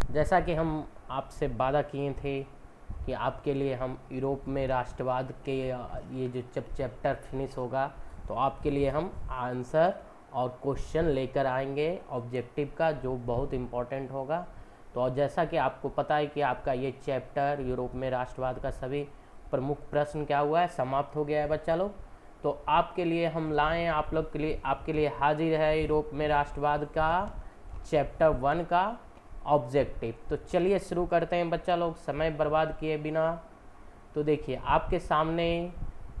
जैसा कि हम आपसे वादा किए थे कि आपके लिए हम यूरोप में राष्ट्रवाद के ये जो चैप्टर फिनिश होगा तो आपके लिए हम आंसर और क्वेश्चन लेकर आएंगे ऑब्जेक्टिव का, जो बहुत इम्पोर्टेंट होगा। तो और जैसा कि आपको पता है कि आपका ये चैप्टर यूरोप में राष्ट्रवाद का सभी प्रमुख प्रश्न क्या हुआ है, समाप्त हो गया है बच्चा लोग। तो आपके लिए हम लाएँ, आप लोग के लिए, आपके लिए हाजिर है यूरोप में राष्ट्रवाद का चैप्टर 1 का ऑब्जेक्टिव। तो चलिए शुरू करते हैं बच्चा लोग, समय बर्बाद किए बिना। तो देखिए आपके सामने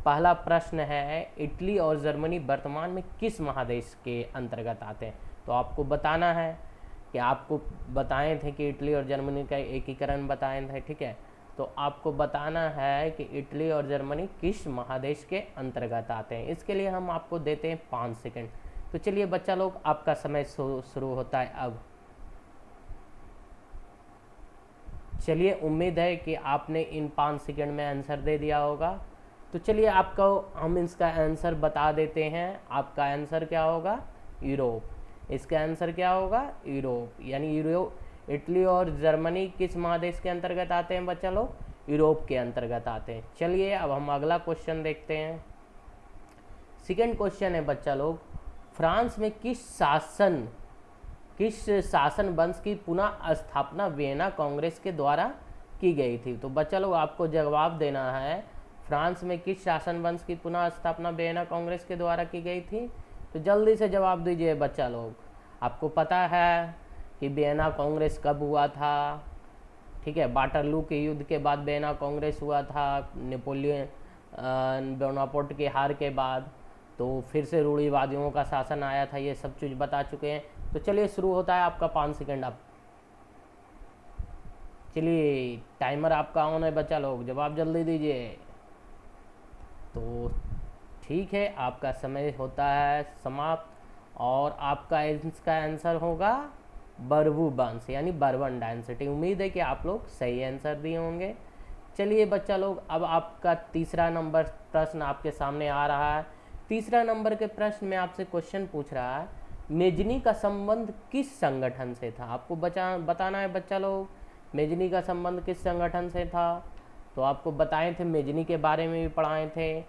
पहला प्रश्न है, इटली और जर्मनी वर्तमान में किस महादेश के अंतर्गत आते हैं। तो आपको बताना है कि आपको बताए थे कि इटली और जर्मनी का एकीकरण बताए थे, ठीक है। तो आपको बताना है कि इटली और जर्मनी किस महादेश के अंतर्गत आते हैं। इसके लिए हम आपको देते हैं 5 सेकंड। तो चलिए बच्चा लोग, आपका समय शुरू होता है अब। चलिए, उम्मीद है कि आपने इन 5 सेकंड में आंसर दे दिया होगा। तो चलिए आपको हम इसका आंसर बता देते हैं। आपका आंसर क्या होगा, यूरोप। इसका आंसर क्या होगा, यूरोप। यानी यूरोप, इटली और जर्मनी किस महादेश के अंतर्गत आते हैं बच्चा लोग, यूरोप के अंतर्गत आते हैं। चलिए अब हम अगला क्वेश्चन देखते हैं। सेकंड क्वेश्चन है बच्चा लोग, फ्रांस में किस शासन वंश की पुनः स्थापना वियना कांग्रेस के द्वारा की गई थी। तो बच्चा लोग आपको जवाब देना है, फ्रांस में किस शासन वंश की पुनः स्थापना वियना कांग्रेस के द्वारा की गई थी। तो जल्दी से जवाब दीजिए बच्चा लोग। आपको पता है कि वियना कांग्रेस कब हुआ था, ठीक है। वाटरलू के युद्ध के बाद वियना कांग्रेस हुआ था, नेपोलियन बोनापार्ट की हार के बाद। तो फिर से रूढ़िवादियों का शासन आया था, ये सब चीज़ बता चुके हैं। तो चलिए शुरू होता है आपका 5 सेकंड अब। चलिए टाइमर आपका ऑन है बच्चा लोग, जवाब जल्दी दीजिए। तो ठीक है, आपका समय होता है समाप्त और आपका इसका आंसर होगा बरबू वंश, यानी बर्बन डायनेस्टी। उम्मीद है कि आप लोग सही आंसर दिए होंगे। चलिए बच्चा लोग, अब आपका तीसरा नंबर प्रश्न आपके सामने आ रहा है। तीसरा नंबर के प्रश्न में आपसे क्वेश्चन पूछ रहा है, मेजनी का संबंध किस संगठन से था। आपको बताना है बच्चा लोग, मेजनी का संबंध किस संगठन से था। तो आपको बताए थे, मेजनी के बारे में भी पढ़ाए थे।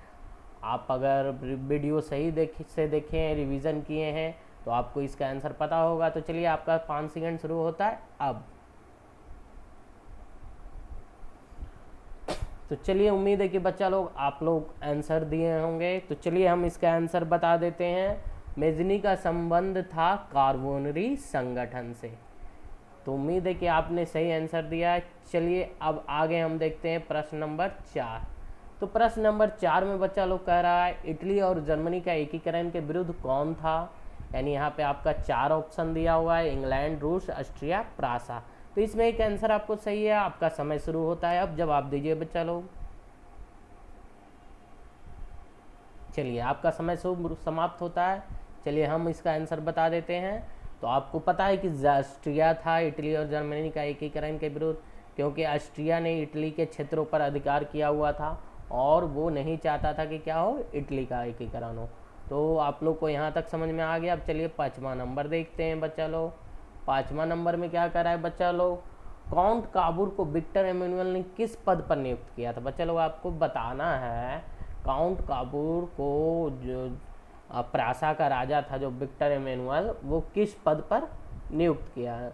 आप अगर वीडियो सही से देखे हैं, रिवीजन किए हैं, तो आपको इसका आंसर पता होगा। तो चलिए आपका 5 सेकंड शुरू होता है अब। तो चलिए, उम्मीद है कि बच्चा लोग आप लोग आंसर दिए होंगे। तो चलिए हम इसका आंसर बता देते हैं। मेजनी का संबंध था कार्बोनरी संगठन से। तो उम्मीद है कि आपने सही आंसर दिया है। चलिए अब आगे हम देखते हैं प्रश्न नंबर 4। तो प्रश्न नंबर 4 में बच्चा लोग कह रहा है, इटली और जर्मनी का एकीकरण के विरुद्ध कौन था। यानी यहाँ पे आपका 4 ऑप्शन दिया हुआ है, इंग्लैंड, रूस, ऑस्ट्रिया, प्रासा। तो इसमें एक आंसर आपको सही है। आपका समय शुरू होता है अब, जवाब दीजिए बच्चा लोग। चलिए आपका समय समाप्त होता है। चलिए हम इसका आंसर बता देते हैं। तो आपको पता है कि ऑस्ट्रिया था इटली और जर्मनी का एकीकरण के विरुद्ध, क्योंकि ऑस्ट्रिया ने इटली के क्षेत्रों पर अधिकार किया हुआ था और वो नहीं चाहता था कि क्या हो, इटली का एकीकरण हो। तो आप लोग को यहाँ तक समझ में आ गया। अब चलिए 5वां नंबर देखते हैं बच्चा लोग। 5वां नंबर में क्या कर रहा है बच्चा लोग, काउंट काबूर को विक्टर एमेनुअल ने किस पद पर नियुक्त किया था। बच्चा लोग आपको बताना है, काउंट काबूर को जो प्रासा का राजा था, जो विक्टर एमेनुअल, वो किस पद पर नियुक्त किया है।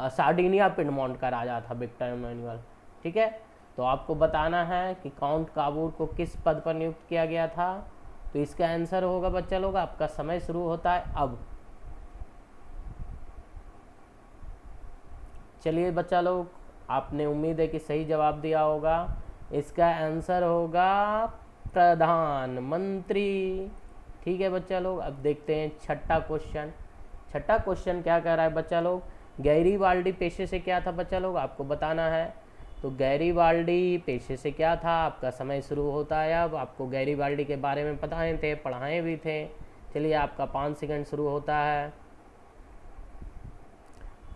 सार्डिनिया पिडमोंट का राजा था विक्टर एमेनुअल, ठीक है। तो आपको बताना है कि काउंट काबूर को किस पद पर नियुक्त किया गया था। तो इसका आंसर होगा बच्चा लोग, आपका समय शुरू होता है अब। चलिए बच्चा लोग, आपने उम्मीद है कि सही जवाब दिया होगा। इसका आंसर होगा प्रधानमंत्री, ठीक है बच्चा लोग। अब देखते हैं छठा क्वेश्चन। छठा क्वेश्चन क्या कह रहा है बच्चा लोग, गैरीबाल्डी पेशे से क्या था बच्चा लोग, आपको बताना है। तो गैरीबाल्डी पेशे से क्या था, आपका समय शुरू होता है अब। आपको गैरीबाल्डी के बारे में बताए थे, पढ़ाए भी थे। चलिए आपका 5 सेकंड शुरू होता है।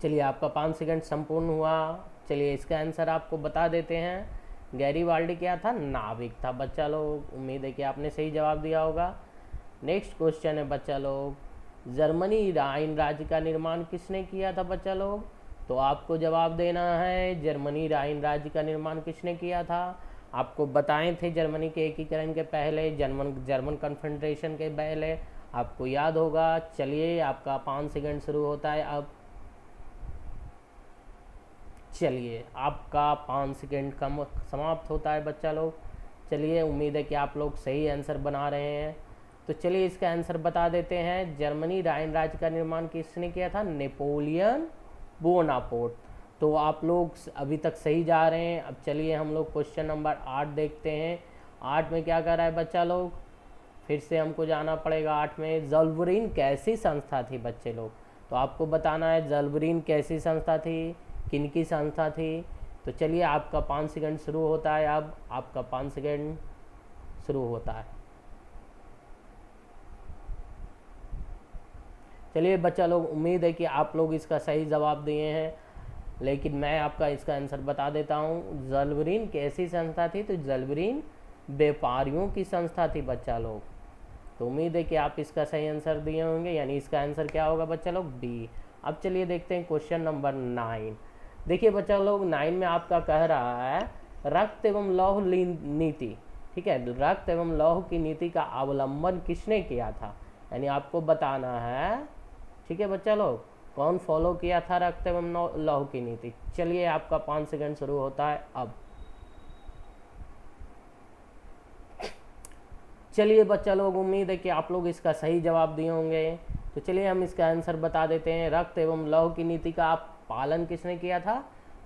चलिए आपका 5 सेकंड संपूर्ण हुआ। चलिए इसका आंसर आपको बता देते हैं। गैरीबाल्डी क्या था, नाविक था बच्चा लोग। उम्मीद है कि आपने सही जवाब दिया होगा। नेक्स्ट क्वेश्चन है बच्चा लोग, जर्मनी राइन राज्य का निर्माण किसने किया था बच्चा लोग। तो आपको जवाब देना है जर्मनी राइन राज्य का निर्माण किसने किया था। आपको बताए थे जर्मनी के एकीकरण के पहले, जर्मन कन्फेडरेशन के पहले, आपको याद होगा। चलिए आपका 5 सेकंड शुरू होता है अब। चलिए आपका 5 सेकंड कम समाप्त होता है बच्चा लोग। चलिए उम्मीद है कि आप लोग सही आंसर बना रहे हैं। तो चलिए इसका आंसर बता देते हैं। जर्मनी राइन राज्य का निर्माण किसने किया था? Napoleon Bonaparte. तो आप लोग अभी तक सही जा रहे हैं। अब चलिए हम लोग क्वेश्चन नंबर 8 देखते हैं। 8 में क्या कर रहा है बच्चा लोग? फिर से हमको जाना पड़ेगा 8 में। ज़ल्वरीन कैसी संस्था थी बच्चे लोग? तो आपको बताना है ज़ल्वरीन कैसी संस्था थी, किनकी संस्था थी। तो चलिए आपका 5 सेकंड शुरू होता है अब। आपका 5 सेकंड शुरू होता है। चलिए बच्चा लोग, उम्मीद है कि आप लोग इसका सही जवाब दिए हैं, लेकिन मैं आपका इसका आंसर बता देता हूँ। ज़ल्वरीन कैसी संस्था थी? तो ज़ल्वरीन व्यापारियों की संस्था थी बच्चा लोग। तो उम्मीद है कि आप इसका सही आंसर दिए होंगे, यानी इसका आंसर क्या होगा बच्चा लोग? बी। अब चलिए देखते हैं क्वेश्चन नंबर 9। देखिए बच्चा लोग 9 में आपका कह रहा है रक्त एवं लौह नीति। ठीक है, रक्त एवं लौह की नीति का अवलंबन किसने किया था? यानी आपको बताना है, ठीक है बच्चा लोग, कौन फॉलो किया था रक्त एवं लौह की नीति। चलिए आपका 5 सेकंड शुरू होता है अब। चलिए बच्चा लोग, उम्मीद है कि आप लोग इसका सही जवाब दिए होंगे। तो चलिए हम इसका आंसर बता देते हैं। रक्त एवं लौह की नीति का पालन किसने किया था?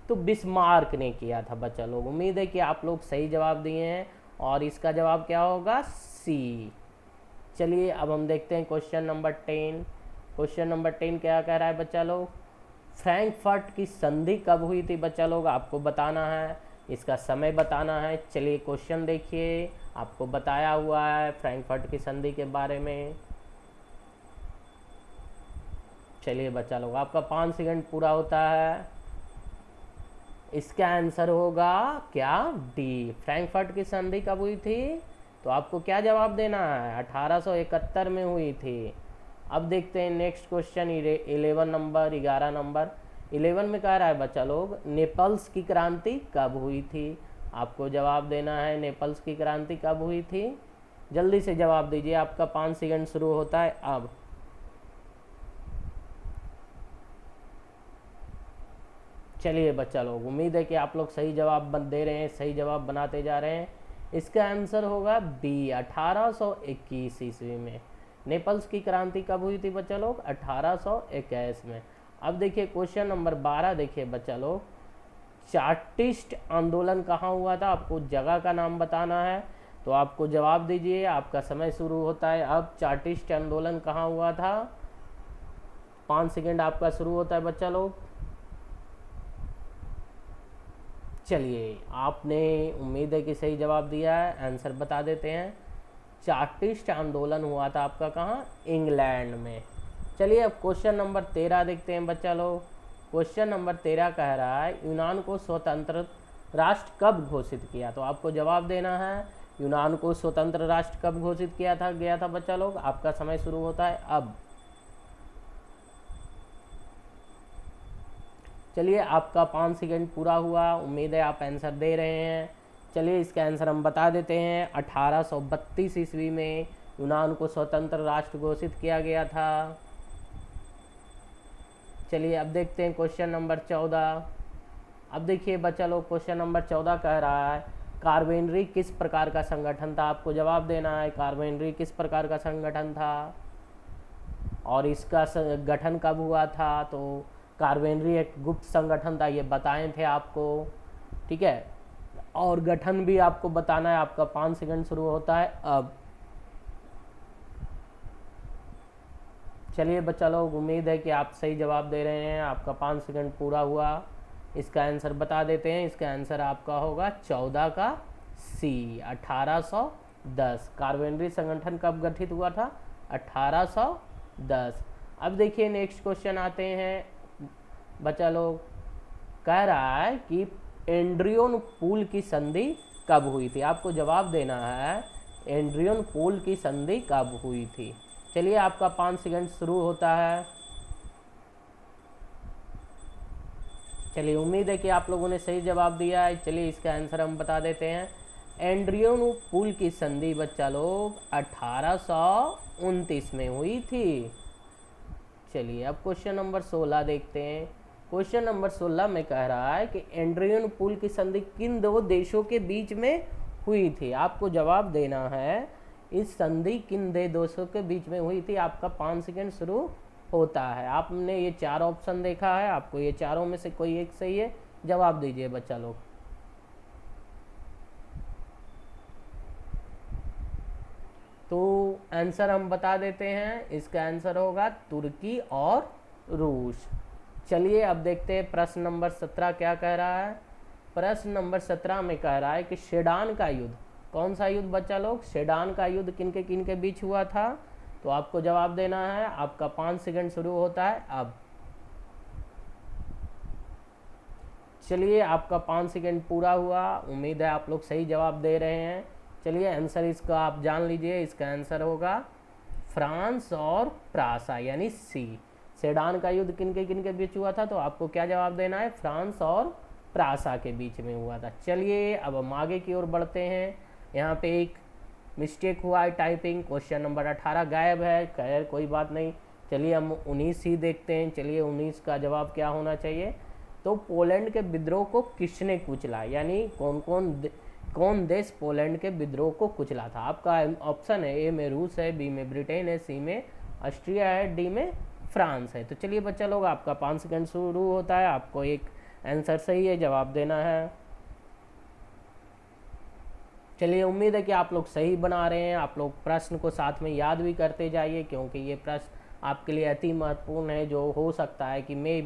तो बिस्मार्क ने किया था बच्चा लोग। उम्मीद है कि आप लोग सही जवाब दिए हैं और इसका जवाब क्या होगा? सी। चलिए अब हम देखते हैं क्वेश्चन नंबर 10। क्वेश्चन नंबर 10 क्या कह रहा है बच्चा लोग? फ्रैंकफर्ट की संधि कब हुई थी बच्चा लोग? आपको बताना है, इसका समय बताना है। चलिए क्वेश्चन देखिए, आपको बताया हुआ है फ्रैंकफर्ट की संधि के बारे में। चलिए बच्चा लोग, आपका 5 सेकंड पूरा होता है। इसका आंसर होगा क्या? डी। फ्रैंकफर्ट की संधि कब हुई थी? तो आपको क्या जवाब देना है? 1871 में हुई थी। अब देखते हैं नेक्स्ट क्वेश्चन 11 नंबर, 11 नंबर। 11 में कह रहा है बच्चा लोग नेपल्स की क्रांति कब हुई थी? आपको जवाब देना है नेपल्स की क्रांति कब हुई थी। जल्दी से जवाब दीजिए, आपका 5 सेकंड शुरू होता है अब। चलिए बच्चा लोग, उम्मीद है कि आप लोग सही जवाब दे रहे हैं, सही जवाब बनाते जा रहे हैं। इसका आंसर होगा बी, 1821 ईस्वी में। नेपल्स की क्रांति कब हुई थी बच्चा लोग? 1821 में। अब देखिए क्वेश्चन नंबर 12 देखिए बच्चा लोग, चार्टिस्ट आंदोलन कहाँ हुआ था? आपको जगह का नाम बताना है, तो आपको जवाब दीजिए। आपका समय शुरू होता है अब। चार्टिस्ट आंदोलन कहाँ हुआ था? 5 सेकंड आपका शुरू होता है बच्चा लोग। चलिए आपने, उम्मीद है कि सही जवाब दिया है। आंसर बता देते हैं। चार्टिस्ट आंदोलन हुआ था आपका कहाँ? इंग्लैंड में। चलिए अब क्वेश्चन नंबर 13 देखते हैं बच्चा लोग। क्वेश्चन नंबर 13 कह रहा है यूनान को स्वतंत्र राष्ट्र कब घोषित किया? तो आपको जवाब देना है यूनान को स्वतंत्र राष्ट्र कब घोषित किया था गया था बच्चा लोग। आपका समय शुरू होता है अब। चलिए आपका 5 सेकंड पूरा हुआ। उम्मीद है आप आंसर दे रहे हैं। चलिए इसका आंसर हम बता देते हैं। 1832 ईस्वी में यूनान को स्वतंत्र राष्ट्र घोषित किया गया था। चलिए अब देखते हैं क्वेश्चन नंबर 14। अब देखिए बच्चा लोग, क्वेश्चन नंबर 14 कह रहा है कार्बेनरी किस प्रकार का संगठन था? आपको जवाब देना है कार्बेनरी किस प्रकार का संगठन था और इसका गठन कब हुआ था। तो कार्बेनरी एक गुप्त संगठन था, ये बताए थे आपको, ठीक है, और गठन भी आपको बताना है। आपका 5 सेकंड शुरू होता है अब। चलिए बच्चा लोग, उम्मीद है कि आप सही जवाब दे रहे हैं। आपका 5 सेकंड पूरा हुआ। इसका आंसर बता देते हैं। इसका आंसर आपका होगा 14 का सी, 1810। कार्बेनरी संगठन कब गठित हुआ था? 1810। अब देखिए नेक्स्ट क्वेश्चन आते हैं बच्चा लोग। कह रहा है कि एंड्रियन पूल की संधि कब हुई थी? आपको जवाब देना है एंड्रियन पूल की संधि कब हुई थी। चलिए आपका 5 सेकंड शुरू होता है। चलिए उम्मीद है कि आप लोगों ने सही जवाब दिया है। चलिए इसका आंसर हम बता देते हैं। एंड्रियन पुल की संधि बच्चा लोग 1829 में हुई थी। चलिए अब क्वेश्चन नंबर 16 देखते हैं। क्वेश्चन नंबर 16 में कह रहा है कि एंड्रियन पुल की संधि किन दो देशों के बीच में हुई थी। आपको जवाब देना है इस संधि किन दो देशों के बीच में हुई थी। आपका 5 सेकंड शुरू होता है। आपने ये 4 ऑप्शन देखा है, आपको ये चारों में से कोई एक सही है, जवाब दीजिए बच्चा लोग। तो आंसर हम बता देते हैं, इसका आंसर होगा तुर्की और रूस। चलिए अब देखते हैं प्रश्न नंबर 17 क्या कह रहा है। प्रश्न नंबर 17 में कह रहा है कि सेडान का युद्ध, कौन सा युद्ध बच्चा लोग, सेडान का युद्ध किन के बीच हुआ था। तो आपको जवाब देना है। आपका 5 सेकंड शुरू होता है अब। चलिए आपका 5 सेकंड पूरा हुआ। उम्मीद है आप लोग सही जवाब दे रहे हैं। चलिए आंसर इसका आप जान लीजिए। इसका आंसर होगा फ्रांस और प्रासा यानी सी। सेडान का युद्ध किन के बीच हुआ था। तो आपको क्या जवाब देना है, फ्रांस और प्रासा के बीच में हुआ था। चलिए अब हम आगे की ओर बढ़ते हैं। यहाँ पे एक मिस्टेक हुआ है टाइपिंग, क्वेश्चन नंबर 18 गायब है। खैर कोई बात नहीं। चलिए हम 19 ही देखते हैं। चलिए 19 का जवाब क्या होना चाहिए। तो पोलैंड के विद्रोह को किसने कुचला, यानी कौन देश पोलैंड के विद्रोह को कुचला था। आपका ऑप्शन है, ए में रूस है, बी में ब्रिटेन है, सी में ऑस्ट्रिया है, डी में फ्रांस है। तो चलिए बच्चा लोग आपका 5 सेकंड शुरू होता है। आपको एक आंसर सही है, जवाब देना है। चलिए उम्मीद है कि आप लोग सही बना रहे हैं। आप लोग प्रश्न को साथ में याद भी करते जाइए, क्योंकि ये प्रश्न आपके लिए अति महत्वपूर्ण है। जो हो सकता है कि मे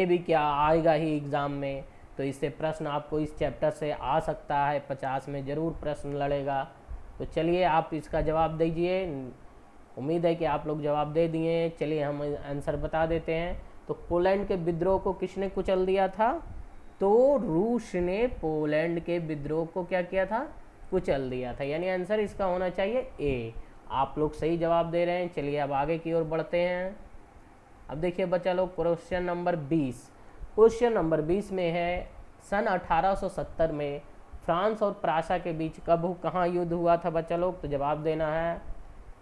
भी क्या आएगा ही एग्ज़ाम में। तो इससे प्रश्न आपको इस चैप्टर से आ सकता है, 50 में ज़रूर प्रश्न लड़ेगा। तो चलिए आप इसका जवाब दीजिए। उम्मीद है कि आप लोग जवाब दे दिए। चलिए हम आंसर बता देते हैं। तो पोलैंड के विद्रोह को किसने कुचल दिया था। तो रूस ने पोलैंड के विद्रोह को क्या किया था, कुचल दिया था। यानी आंसर इसका होना चाहिए ए। आप लोग सही जवाब दे रहे हैं। चलिए अब आगे की ओर बढ़ते हैं। अब देखिए बच्चा लोग क्वेश्चन नंबर 20। क्वेश्चन नंबर 20 में है सन 1870 में फ्रांस और प्रासा के बीच कहाँ युद्ध हुआ था बच्चा लोग। तो जवाब देना है।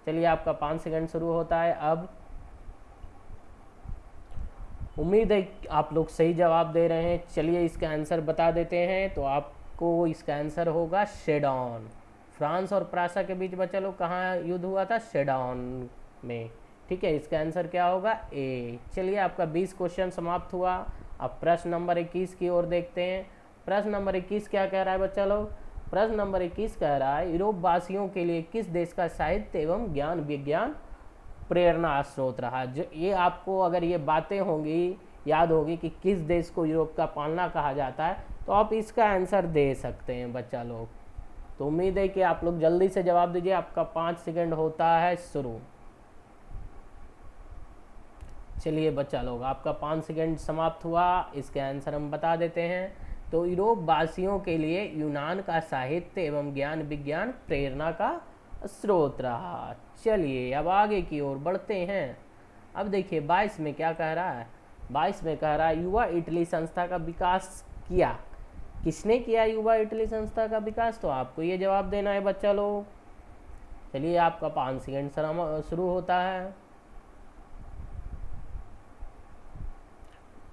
चलिए आपका 5 सेकंड शुरू होता है अब। उम्मीद है आप लोग सही जवाब दे रहे हैं। चलिए इसका आंसर बता देते हैं। तो आपको इसका आंसर होगा सेडान। फ्रांस और प्रासा के बीच बच्चा लोग कहाँ युद्ध हुआ था, सेडान में। ठीक है, इसका आंसर क्या होगा, ए। चलिए आपका 20 क्वेश्चन समाप्त हुआ। अब प्रश्न नंबर 21 की ओर देखते हैं। प्रश्न नंबर 21 क्या कह रहा है बच्चा लोग। प्रश्न नंबर 21 कह रहा है यूरोप वासियों के लिए किस देश का साहित्य एवं ज्ञान विज्ञान प्रेरणा स्रोत रहा। जो ये आपको अगर ये बातें होंगी, याद होगी कि किस देश को यूरोप का पालना कहा जाता है, तो आप इसका आंसर दे सकते हैं बच्चा लोग। तो उम्मीद है कि आप लोग जल्दी से जवाब दीजिए। आपका 5 सेकंड होता है शुरू। चलिए बच्चा लोग आपका 5 सेकंड समाप्त हुआ। इसके आंसर हम बता देते हैं। तो यूरोप वासियों के लिए यूनान का साहित्य एवं ज्ञान विज्ञान प्रेरणा का स्रोत रहा। चलिए अब आगे की ओर बढ़ते हैं। अब देखिए 22 में क्या कह रहा है। 22 में कह रहा है युवा इटली संस्था का विकास किया। किसने किया युवा इटली संस्था का विकास। तो आपको ये जवाब देना है बच्चा लोग। चलिए आपका 5 सेकंड शुरू होता है।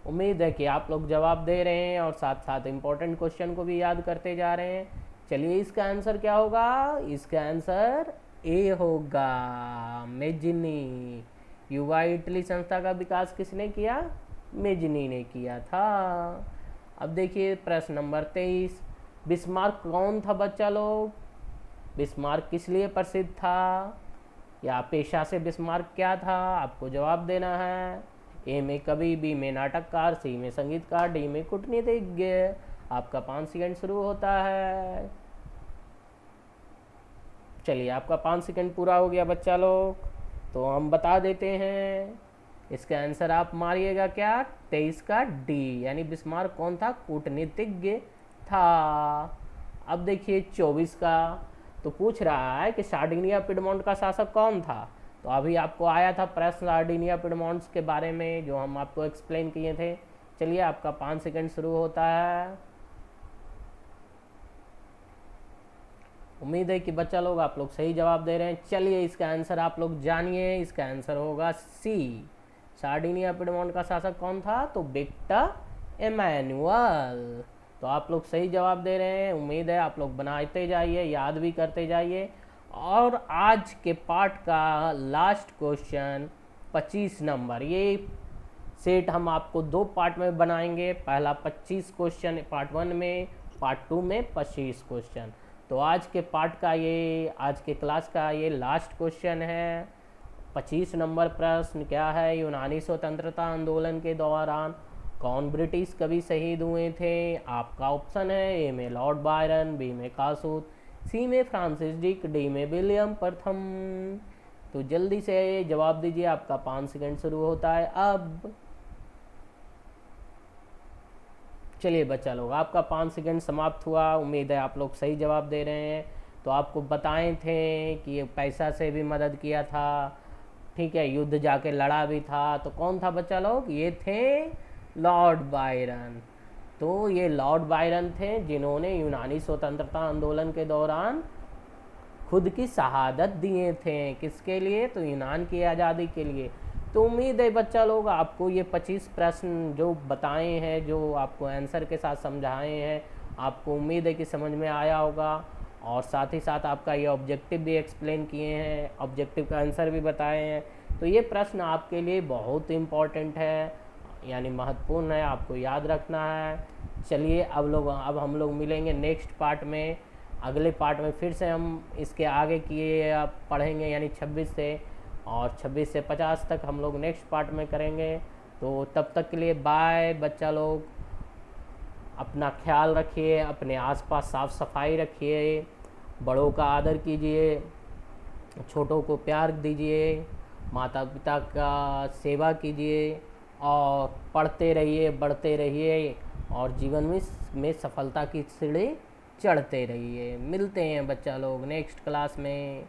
उम्मीद है कि आप लोग जवाब दे रहे हैं और साथ साथ इम्पोर्टेंट क्वेश्चन को भी याद करते जा रहे हैं। चलिए इसका आंसर क्या होगा। इसका आंसर ए होगा, मेजनी। युवा इटली संस्था का विकास किसने किया, मेजनी ने किया था। अब देखिए प्रश्न नंबर 23। बिस्मार्क कौन था बच्चा लोग। बिस्मार्क किस लिए प्रसिद्ध था, या पेशा से बिस्मार्क क्या था। आपको जवाब देना है। ए में कवि, बी में नाटककार, सी में संगीतकार, डी में कूटनीतिज्ञ। आपका 5 सेकंड शुरू होता है। चलिए आपका 5 सेकंड पूरा हो गया बच्चा लोग। तो हम बता देते हैं इसका आंसर आप मारिएगा क्या, 23 का डी, यानी बिस्मार्क कौन था, कूटनीतिज्ञ था। अब देखिए 24 का। तो पूछ रहा है कि सार्डिनिया पिडमोंट का शासक कौन था। तो अभी आपको आया था प्रश्न सार्डिनिया पिडमोंट्स के बारे में, जो हम आपको एक्सप्लेन किए थे चलिए आपका 5 सेकंड शुरू होता है। उम्मीद है कि बच्चा लोग आप लोग सही जवाब दे रहे हैं। चलिए इसका आंसर आप लोग जानिए। इसका आंसर होगा सी। सार्डिनिया पिडमोंट का शासक कौन था? तो विक्टर एमैनुअल। तो आप लोग सही जवाब दे रहे हैं। उम्मीद है आप लोग बनाते जाइए, याद भी करते जाइए। और आज के पार्ट का लास्ट क्वेश्चन 25 नंबर, ये सेट हम आपको 2 पार्ट में बनाएंगे। पहला 25 क्वेश्चन पार्ट 1 में, पार्ट 2 में 25 क्वेश्चन। तो आज के पार्ट का ये, आज के क्लास का ये लास्ट क्वेश्चन है। 25 नंबर प्रश्न क्या है? यूनानी स्वतंत्रता आंदोलन के दौरान कौन ब्रिटिश कवि शहीद हुए थे? आपका ऑप्शन है ए में लॉर्ड बायरन, बी में कासूत, सी में फ्रांसिस ड्रिक, डी में विलियम प्रथम। तो जल्दी से जवाब दीजिए। आपका 5 सेकंड शुरू होता है अब। चलिए बच्चा लोग, आपका 5 सेकंड समाप्त हुआ। उम्मीद है आप लोग सही जवाब दे रहे हैं। तो आपको बताए थे कि ये पैसा से भी मदद किया था, ठीक है, युद्ध जाके लड़ा भी था। तो कौन था बच्चा लोग? ये थे लॉर्ड बायरन। तो ये लॉर्ड बायरन थे जिन्होंने यूनानी स्वतंत्रता आंदोलन के दौरान खुद की शहादत दिए थे। किसके लिए? तो यूनान की आज़ादी के लिए। तो उम्मीद है बच्चा लोग आपको ये 25 प्रश्न जो बताए हैं, जो आपको आंसर के साथ समझाए हैं, आपको उम्मीद है कि समझ में आया होगा। और साथ ही साथ आपका ये ऑब्जेक्टिव भी एक्सप्लेन किए हैं, ऑब्जेक्टिव का आंसर भी बताए हैं। तो ये प्रश्न आपके लिए बहुत इम्पॉर्टेंट है, यानी महत्वपूर्ण है, आपको याद रखना है। चलिए अब हम लोग मिलेंगे नेक्स्ट पार्ट में। अगले पार्ट में फिर से हम इसके आगे किए पढ़ेंगे, यानी 26 से, और 26 से 50 तक हम लोग नेक्स्ट पार्ट में करेंगे। तो तब तक के लिए बाय बच्चा लोग। अपना ख्याल रखिए, अपने आसपास साफ सफाई रखिए, बड़ों का आदर कीजिए, छोटों को प्यार दीजिए, माता पिता का सेवा कीजिए, और पढ़ते रहिए, बढ़ते रहिए, और जीवन में सफलता की सीढ़ी चढ़ते रहिए। मिलते हैं बच्चा लोग नेक्स्ट क्लास में।